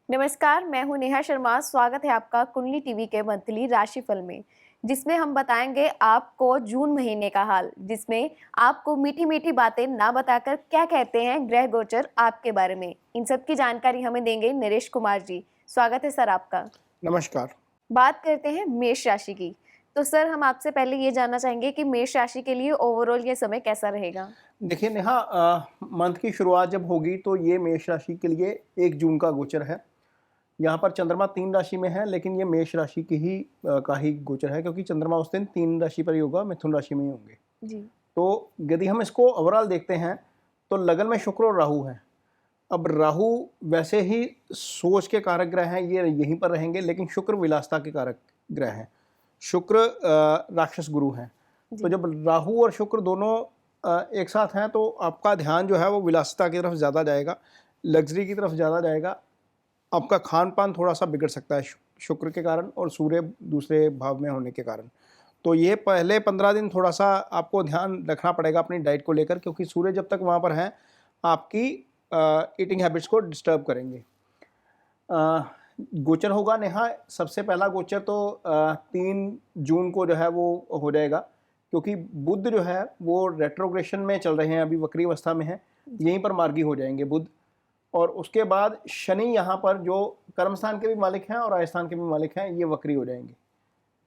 नमस्कार, मैं हूं नेहा शर्मा। स्वागत है आपका कुंडली टीवी के मंथली राशिफल में, जिसमें हम बताएंगे आपको जून महीने का हाल, जिसमें आपको मीठी मीठी बातें ना बताकर क्या कहते हैं ग्रह गोचर आपके बारे में। इन सब की जानकारी हमें देंगे नरेश कुमार जी। स्वागत है सर आपका। नमस्कार। बात करते हैं मेष राशि की। तो सर, हम आपसे पहले ये जानना चाहेंगे कि मेष राशि के लिए ओवरऑल ये समय कैसा रहेगा? देखिए नेहा, मंथ की शुरुआत जब होगी तो ये मेष राशि के लिए 1 जून का गोचर है। यहाँ पर चंद्रमा 3 राशि में है, लेकिन ये मेष राशि की ही का ही गोचर है, क्योंकि चंद्रमा उस दिन 3 राशि पर ही होगा, मिथुन राशि में ही होंगे। जी। तो यदि हम इसको ओवरऑल देखते हैं तो लगन में शुक्र और राहु हैं। अब राहु वैसे ही सोच के कारक ग्रह हैं, ये यहीं पर रहेंगे, लेकिन शुक्र विलासता के कारक ग्रह हैं। शुक्र राक्षस गुरु हैं। तो जी। जब राहु और शुक्र दोनों एक साथ हैं तो आपका ध्यान जो है वो विलासिता की तरफ ज़्यादा जाएगा, लग्जरी की तरफ ज़्यादा जाएगा। आपका खान-पान थोड़ा-सा बिगड़ सकता है शुक्र के कारण और सूर्य दूसरे भाव में होने के कारण। तो ये पहले 15 दिन थोड़ा-सा आपको ध्यान रखना पड़ेगा अपनी डाइट को लेकर, क्योंकि सूर्य जब तक वहाँ पर हैं, आपकी ईटिंग हैबिट्स को डिस्टर्ब करेंगे। अ, गोचर होगा नेहा, सबसे पहला गोचर तो 3 जून को जो है वो हो जाएगा, क्योंकि बुध जो है वो रेट्रोग्रेशन में चल रहे हैं, अभी वक्री अवस्था में है, यहीं पर मार्गी हो जाएंगे बुध। और उसके बाद शनि यहाँ पर जो कर्म स्थान के भी मालिक हैं और आय स्थान के भी मालिक हैं, ये वक्री हो जाएंगे।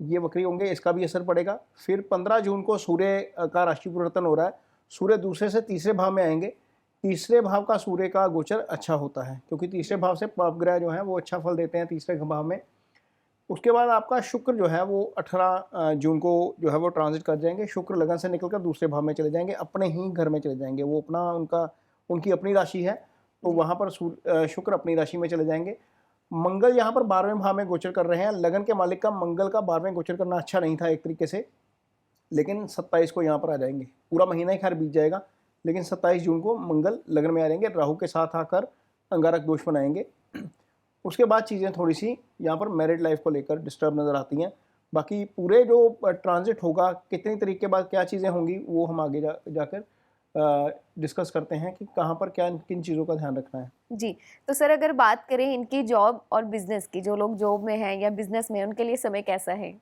ये वक्री होंगे, इसका भी असर पड़ेगा। फिर 15 जून को सूर्य का राशि परिवर्तन हो रहा है। सूर्य दूसरे से तीसरे भाव में आएंगे। तीसरे भाव का सूर्य का गोचर अच्छा होता है, क्योंकि तीसरे भाव से पाप ग्रह जो हैं वो अच्छा फल देते हैं तीसरे भाव में। उसके बाद आपका शुक्र जो है वो 18 जून को जो है वो ट्रांजिट कर जाएंगे। शुक्र लगन से निकलकर दूसरे भाव में चले जाएंगे, अपने ही घर में चले जाएंगे। वो अपना उनकी अपनी राशि है, तो वहाँ पर शुक्र अपनी राशि में चले जाएंगे। मंगल यहाँ पर 12वें भाव में गोचर कर रहे हैं। लगन के मालिक का मंगल का 12वें गोचर करना अच्छा नहीं था एक तरीके से, लेकिन 27 को यहाँ पर आ जाएंगे। पूरा महीना ही खैर बीत जाएगा, लेकिन 27 जून को मंगल लगन में आ जाएंगे, राहु के साथ आकर अंगारक दोष बनाएंगे। उसके बाद चीज़ें थोड़ी सी यहाँ पर मैरिड लाइफ को लेकर डिस्टर्ब नज़र आती हैं। बाकी पूरे जो ट्रांजिट होगा, कितनी तरीके के बाद क्या चीज़ें होंगी, वो हम आगे जाकर डिस्कस करते हैं कि कहाँ पर क्या किन चीज़ों का ध्यान रखना है। जी। तो सर, अगर बात करें इनकी जॉब और बिजनेस की, जो लोग जॉब में हैं या बिजनेस में हैं, उनके लिए समय कैसा है?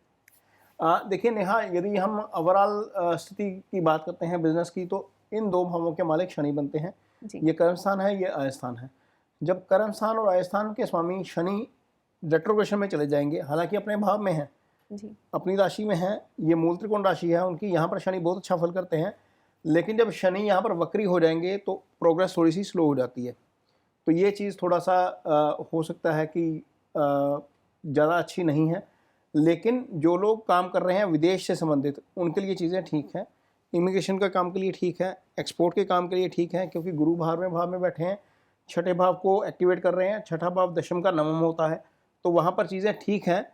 देखिए नेहा, यदि हम ओवरऑल स्थिति की बात करते हैं बिजनेस की, तो इन 2 भावों के मालिक शनि बनते हैं। जी। ये कर्म स्थान है, ये आय स्थान है। जब कर्म स्थान और आय स्थान के स्वामी शनि रेट्रोग्रेशन में चले जाएंगे, हालांकि अपने भाव में हैं, जी। अपनी राशि में हैं, ये मूल त्रिकोण राशि है उनकी, यहाँ पर शनि बहुत अच्छा फल करते हैं। लेकिन जब शनि यहाँ पर वक्री हो जाएंगे तो प्रोग्रेस थोड़ी सी स्लो हो जाती है। तो ये चीज़ थोड़ा सा हो सकता है कि ज़्यादा अच्छी नहीं है। लेकिन जो लोग काम कर रहे हैं विदेश से संबंधित, उनके लिए चीज़ें ठीक हैं। इमिग्रेशन का काम के लिए ठीक है, एक्सपोर्ट के काम के लिए ठीक है, क्योंकि गुरु 12वें भाव में बैठे हैं, छठे भाव को एक्टिवेट कर रहे हैं। छठा भाव दशम का नवम होता है, तो वहाँ पर चीज़ें ठीक हैं।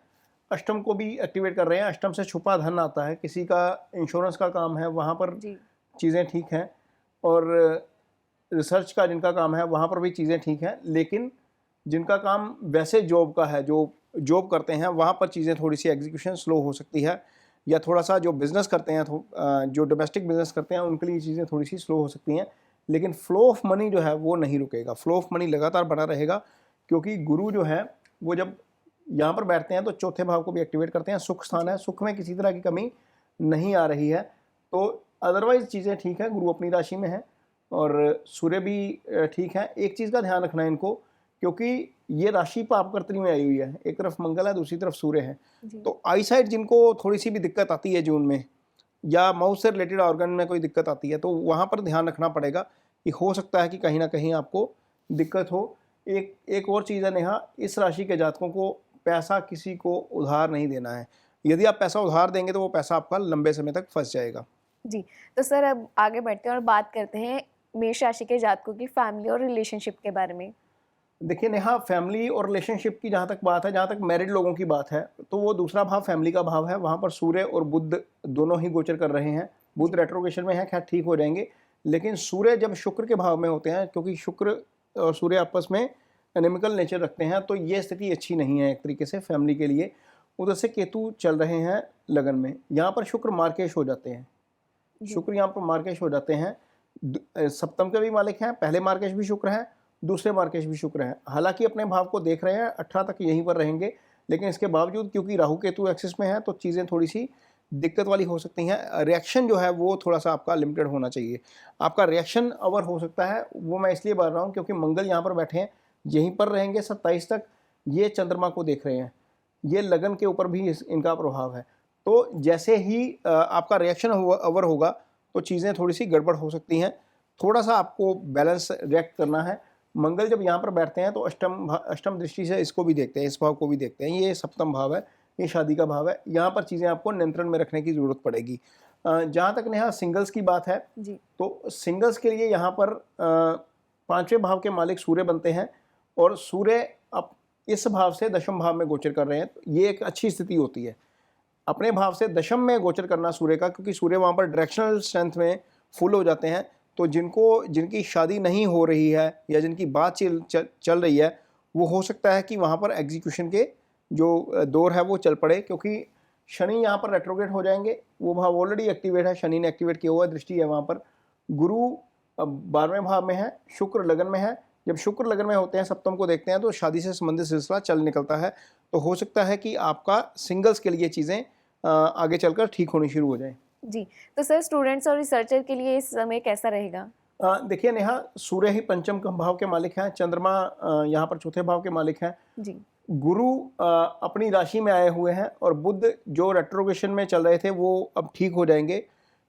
अष्टम को भी एक्टिवेट कर रहे हैं, अष्टम से छुपा धन आता है, किसी का इंश्योरेंस का काम है, वहाँ पर जी। चीज़ें ठीक हैं। और रिसर्च का जिनका काम है, वहाँ पर भी चीज़ें ठीक हैं। लेकिन जिनका काम वैसे जॉब का है, जो जॉब करते हैं, वहाँ पर चीज़ें थोड़ी सी एग्जीक्यूशन स्लो हो सकती है, या थोड़ा सा जो बिज़नेस करते हैं, जो डोमेस्टिक बिज़नेस करते हैं, उनके लिए चीज़ें थोड़ी सी स्लो हो सकती हैं। लेकिन फ्लो ऑफ मनी जो है वो नहीं रुकेगा, फ्लो ऑफ मनी लगातार बना रहेगा, क्योंकि गुरु जो है वो जब यहाँ पर बैठते हैं तो चौथे भाव को भी एक्टिवेट करते हैं। सुख स्थान है, सुख में किसी तरह की कमी नहीं आ रही है। तो अदरवाइज चीज़ें ठीक है, गुरु अपनी राशि में है और सूर्य भी ठीक है। एक चीज़ का ध्यान रखना है इनको, क्योंकि ये राशि पापकर्त्री में आई हुई है, एक तरफ मंगल है, दूसरी तरफ सूर्य है। जी। तो आई साइड जिनको थोड़ी सी भी दिक्कत आती है जून में, या माउथ से रिलेटेड ऑर्गन में कोई दिक्कत आती है, तो वहाँ पर ध्यान रखना पड़ेगा कि हो सकता है कि कहीं ना कहीं आपको दिक्कत हो। एक और चीज़ है नेहा, इस राशि के जातकों को पैसा किसी को उधार नहीं देना है। यदि आप पैसा उधार देंगे तो वो पैसा आपका लंबे समय तक फंस जाएगा। जी। तो सर, अब आगे बढ़ते हैं और बात करते हैं मेष राशि के जातकों की फैमिली और रिलेशनशिप के बारे में। देखिए नेहा, फैमिली और रिलेशनशिप की जहाँ तक बात है, जहाँ तक मैरिड लोगों की बात है, तो वो दूसरा भाव फैमिली का भाव है। वहाँ पर सूर्य और बुध दोनों ही गोचर कर रहे हैं। बुध रेट्रोगेशन में है, खैर ठीक हो जाएंगे। लेकिन सूर्य जब शुक्र के भाव में होते हैं, क्योंकि शुक्र और सूर्य आपस में एनिमिकल नेचर रखते हैं, तो ये स्थिति अच्छी नहीं है एक तरीके से फैमिली के लिए। उधर से केतु चल रहे हैं लगन में, यहाँ पर शुक्र मार्केश हो जाते हैं। जी। शुक्र यहाँ पर मार्केश हो जाते हैं। सप्तम के भी मालिक हैं, पहले मार्केश भी शुक्र हैं दूसरे मार्केश भी शुक्र हैं, हालांकि अपने भाव को देख रहे हैं 18 तक यहीं पर रहेंगे, लेकिन इसके बावजूद क्योंकि राहु केतु एक्सिस में है तो चीज़ें थोड़ी सी दिक्कत वाली हो सकती हैं। रिएक्शन जो है वो थोड़ा सा आपका लिमिटेड होना चाहिए। आपका रिएक्शन अवर हो सकता है, वो मैं इसलिए बोल रहा हूँ क्योंकि मंगल यहाँ पर बैठे हैं, यहीं पर रहेंगे 27 तक, ये चंद्रमा को देख रहे हैं, ये लगन के ऊपर भी इनका प्रभाव है। तो जैसे ही आपका रिएक्शन अवर होगा तो चीज़ें थोड़ी सी गड़बड़ हो सकती हैं, थोड़ा सा आपको बैलेंस रिएक्ट करना है। मंगल जब यहाँ पर बैठते हैं तो अष्टम दृष्टि से इसको भी देखते हैं, इस भाव को भी देखते हैं, ये सप्तम भाव है, ये शादी का भाव है, यहाँ पर चीज़ें आपको नियंत्रण में रखने की ज़रूरत पड़ेगी। जहाँ तक नेहा सिंगल्स की बात है जी। तो सिंगल्स के लिए यहाँ पर 5वें भाव के मालिक सूर्य बनते हैं और सूर्य अब इस भाव से दशम भाव में गोचर कर रहे हैं, तो ये एक अच्छी स्थिति होती है अपने भाव से दशम में गोचर करना सूर्य का, क्योंकि सूर्य वहाँ पर डायरेक्शनल स्ट्रेंथ में फुल हो जाते हैं। तो जिनकी शादी नहीं हो रही है या जिनकी बात चल रही है, वो हो सकता है कि वहाँ पर एग्जीक्यूशन के जो दौर है वो चल पड़े, क्योंकि शनि यहाँ पर रेट्रोग्रेड हो जाएंगे, वो भाव ऑलरेडी एक्टिवेट है, शनि ने एक्टिवेट किया हुआ दृष्टि है वहाँ पर। गुरु 12वें भाव में है, शुक्र लगन में है, जब शुक्र लगन में होते हैं सप्तम को देखते हैं तो शादी से संबंधित सिलसिला चल निकलता है। तो हो सकता है कि आपका सिंगल्स के लिए चीज़ें आगे चलकर ठीक होनी शुरू हो जाएं। जी, तो सर स्टूडेंट्स और रिसर्चर के लिए इस समय कैसा रहेगा? देखिए नेहा, सूर्य ही पंचम भाव के मालिक हैं, चंद्रमा यहाँ पर चौथे भाव के मालिक हैं, जी। गुरु अपनी राशि में आए हुए हैं और बुध जो रेट्रोगेशन में चल रहे थे वो अब ठीक हो जाएंगे।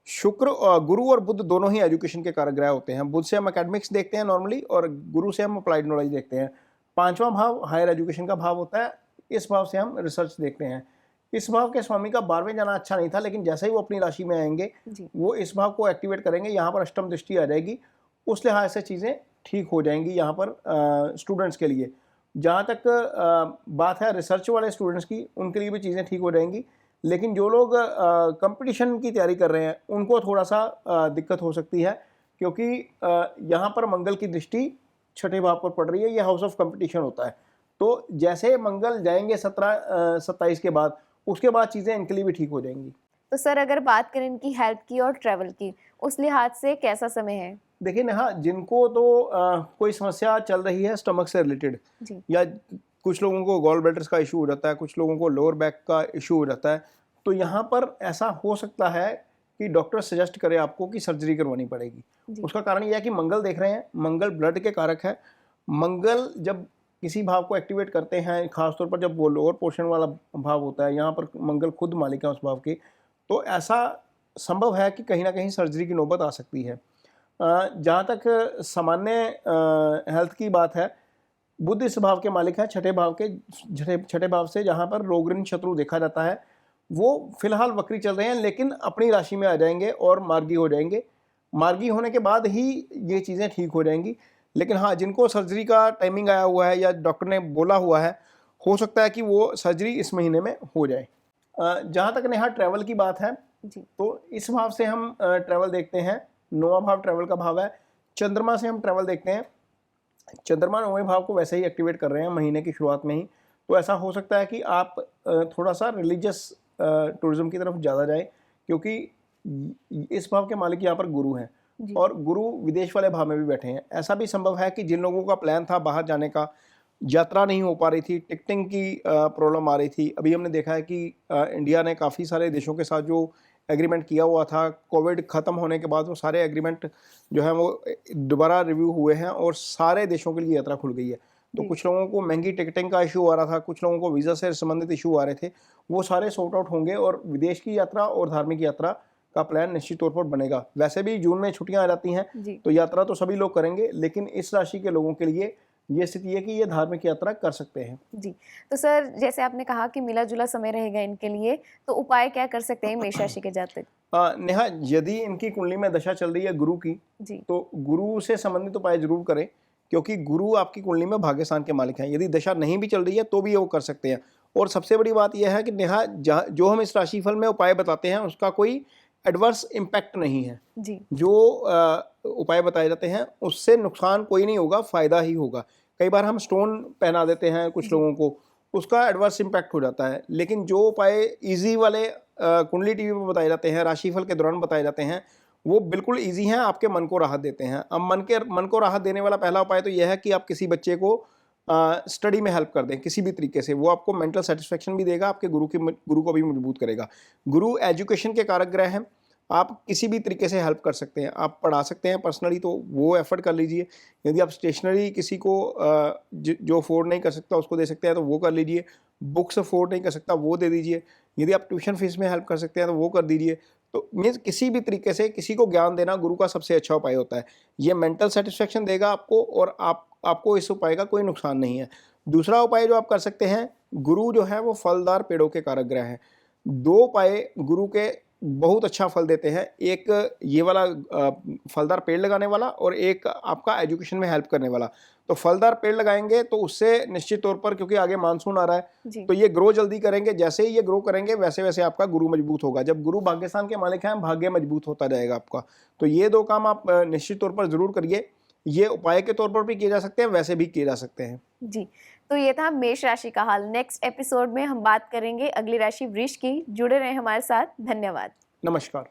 गुरु और बुध दोनों ही एजुकेशन के कारक ग्रह होते हैं। बुध से हम एकेडमिक्स देखते हैं नॉर्मली और गुरु से हम अप्लाइड नॉलेज देखते हैं। 5वां भाव हायर एजुकेशन का भाव होता है, इस भाव से हम रिसर्च देखते हैं। इस भाव के स्वामी का 12वें जाना अच्छा नहीं था, लेकिन जैसे ही वो अपनी राशि में आएंगे वो इस भाव को एक्टिवेट करेंगे, यहाँ पर अष्टम दृष्टि आ जाएगी, उस लिहाज से चीज़ें ठीक हो जाएंगी यहाँ पर स्टूडेंट्स के लिए। जहाँ तक बात है रिसर्च वाले स्टूडेंट्स की, उनके लिए भी चीज़ें ठीक हो जाएंगी, लेकिन जो लोग कंपटीशन की तैयारी कर रहे हैं उनको थोड़ा सा दिक्कत हो सकती है, क्योंकि यहाँ पर मंगल की दृष्टि छठे भाव पर पड़ रही है, ये हाउस ऑफ कंपटीशन होता है। तो जैसे मंगल जाएंगे 17-27 के बाद, उसके बाद चीज़ें इनके लिए भी ठीक हो जाएंगी। तो सर अगर बात करें इनकी हेल्थ की और ट्रैवल की, उस लिहाज से कैसा समय है? देखिए नेहा, जिनको तो कोई समस्या चल रही है स्टमक से रिलेटेड, या कुछ लोगों को गॉल ब्लैडर्स का इशू हो जाता है, कुछ लोगों को लोअर बैक का इशू हो जाता है, तो यहाँ पर ऐसा हो सकता है कि डॉक्टर सजेस्ट करे आपको कि सर्जरी करवानी पड़ेगी। उसका कारण यह है कि मंगल देख रहे हैं, मंगल ब्लड के कारक है। मंगल जब किसी भाव को एक्टिवेट करते हैं, खासतौर पर जब वो लोअर पोर्शन वाला भाव होता है, यहाँ पर मंगल खुद मालिक है उस भाव के, तो ऐसा संभव है कि कहीं ना कहीं सर्जरी की नौबत आ सकती है। जहाँ तक सामान्य हेल्थ की बात है, बुध इस भाव के मालिक है, छठे भाव से, जहाँ पर रोग ऋण शत्रु देखा जाता है, वो फिलहाल वक्री चल रहे हैं, लेकिन अपनी राशि में आ जाएंगे और मार्गी हो जाएंगे। मार्गी होने के बाद ही ये चीज़ें ठीक हो जाएंगी। लेकिन हाँ, जिनको सर्जरी का टाइमिंग आया हुआ है या डॉक्टर ने बोला हुआ है, हो सकता है कि वो सर्जरी इस महीने में हो जाए। जहाँ तक नेहा ट्रैवल की बात है जी, तो इस भाव से हम ट्रैवल देखते हैं, 9वां भाव ट्रैवल का भाव है। चंद्रमा से हम ट्रैवल देखते हैं, चंद्रमा 9वें भाव को वैसे ही एक्टिवेट कर रहे हैं महीने की शुरुआत में ही, तो ऐसा हो सकता है कि आप थोड़ा सा रिलीजियस टूरिज्म की तरफ ज़्यादा जाए, क्योंकि इस भाव के मालिक यहाँ पर गुरु हैं और गुरु विदेश वाले भाव में भी बैठे हैं। ऐसा भी संभव है कि जिन लोगों का प्लान था बाहर जाने का, यात्रा नहीं हो पा रही थी, टिकटिंग की प्रॉब्लम आ रही थी। अभी हमने देखा है कि इंडिया ने काफ़ी सारे देशों के साथ जो एग्रीमेंट किया हुआ था, कोविड ख़त्म होने के बाद वो सारे एग्रीमेंट जो है वो दोबारा रिव्यू हुए हैं और सारे देशों के लिए यात्रा खुल गई है। तो कुछ लोगों को महंगी टिकटिंग का इशू आ रहा था, कुछ लोगों को वीज़ा से संबंधित इशू आ रहे थे, वो सारे सॉर्ट आउट होंगे और विदेश की यात्रा और धार्मिक यात्रा का प्लान निश्चित तौर पर बनेगा। वैसे भी जून में छुट्टियां आ जाती हैं, तो यात्रा तो सभी लोग करेंगे, लेकिन इस राशि के लोगों के लिए ये स्थिति है कि ये धार्मिक यात्रा कर सकते हैं। जी, तो सर जैसे आपने कहा कि मिला जुला समय रहेगा इनके लिए, तो उपाय क्या कर सकते हैं मेष राशि के जातक? नेहा, यदि इनकी कुंडली में दशा चल रही है गुरु की, तो गुरु से संबंधित उपाय जरूर करें, क्योंकि गुरु आपकी कुंडली में भाग्यस्थान के मालिक हैं। यदि दशा नहीं भी चल रही है तो भी वो कर सकते हैं। और सबसे बड़ी बात यह है कि नेहा, जो हम इस राशिफल में उपाय बताते हैं उसका कोई एडवर्स इम्पैक्ट नहीं है जी। जो उपाय बताए जाते हैं उससे नुकसान कोई नहीं होगा, फ़ायदा ही होगा। कई बार हम स्टोन पहना देते हैं कुछ लोगों को, उसका एडवर्स इम्पैक्ट हो जाता है, लेकिन जो उपाय ईजी वाले कुंडली टीवी पर बताए जाते हैं, राशिफल के दौरान बताए जाते हैं, वो बिल्कुल ईजी हैं, आपके मन को राहत देते हैं। अब मन को राहत देने वाला पहला उपाय तो यह है कि आप किसी बच्चे को स्टडी में हेल्प कर दें किसी भी तरीके से। वो आपको मेंटल सेटिस्फेक्शन भी देगा, आपके गुरु को भी मजबूत करेगा। गुरु एजुकेशन के कारक ग्रह हैं, आप किसी भी तरीके से हेल्प कर सकते हैं। आप पढ़ा सकते हैं पर्सनली, तो वो एफर्ट कर लीजिए। यदि आप स्टेशनरी किसी को जो अफोर्ड नहीं कर सकता उसको दे सकते हैं तो वो कर लीजिए। बुक्स अफोर्ड नहीं कर सकता वो दे दीजिए। यदि आप ट्यूशन फीस में हेल्प कर सकते हैं तो वो कर दीजिए। तो मीन्स किसी भी तरीके से किसी को ज्ञान देना गुरु का सबसे अच्छा उपाय होता है। ये मेंटल सेटिस्फेक्शन देगा आपको, और आपको इस उपाय का कोई नुकसान नहीं है। दूसरा उपाय जो आप कर सकते हैं, गुरु जो है वो फलदार पेड़ों के कारक ग्रह हैं। दो उपाय गुरु के बहुत अच्छा फल देते हैं। एक ये वाला फलदार पेड़ लगाने वाला, और एक आपका एजुकेशन में हेल्प करने वाला। तो फलदार पेड़ लगाएंगे तो उससे निश्चित तौर पर, क्योंकि आगे मानसून आ रहा है, जी। तो ये ग्रो जल्दी करेंगे। जैसे ही ये ग्रो करेंगे वैसे वैसे आपका गुरु मजबूत होगा। जब गुरु भाग्यस्थान के मालिक हैं, भाग्य मजबूत होता जाएगा आपका। तो ये दो काम आप निश्चित तौर पर जरूर करिए। ये उपाय के तौर पर भी किए जा सकते हैं, वैसे भी किए जा सकते हैं। जी, तो ये था मेष राशि का हाल। नेक्स्ट एपिसोड में हम बात करेंगे अगली राशि वृष की। जुड़े रहें हमारे साथ। धन्यवाद। नमस्कार।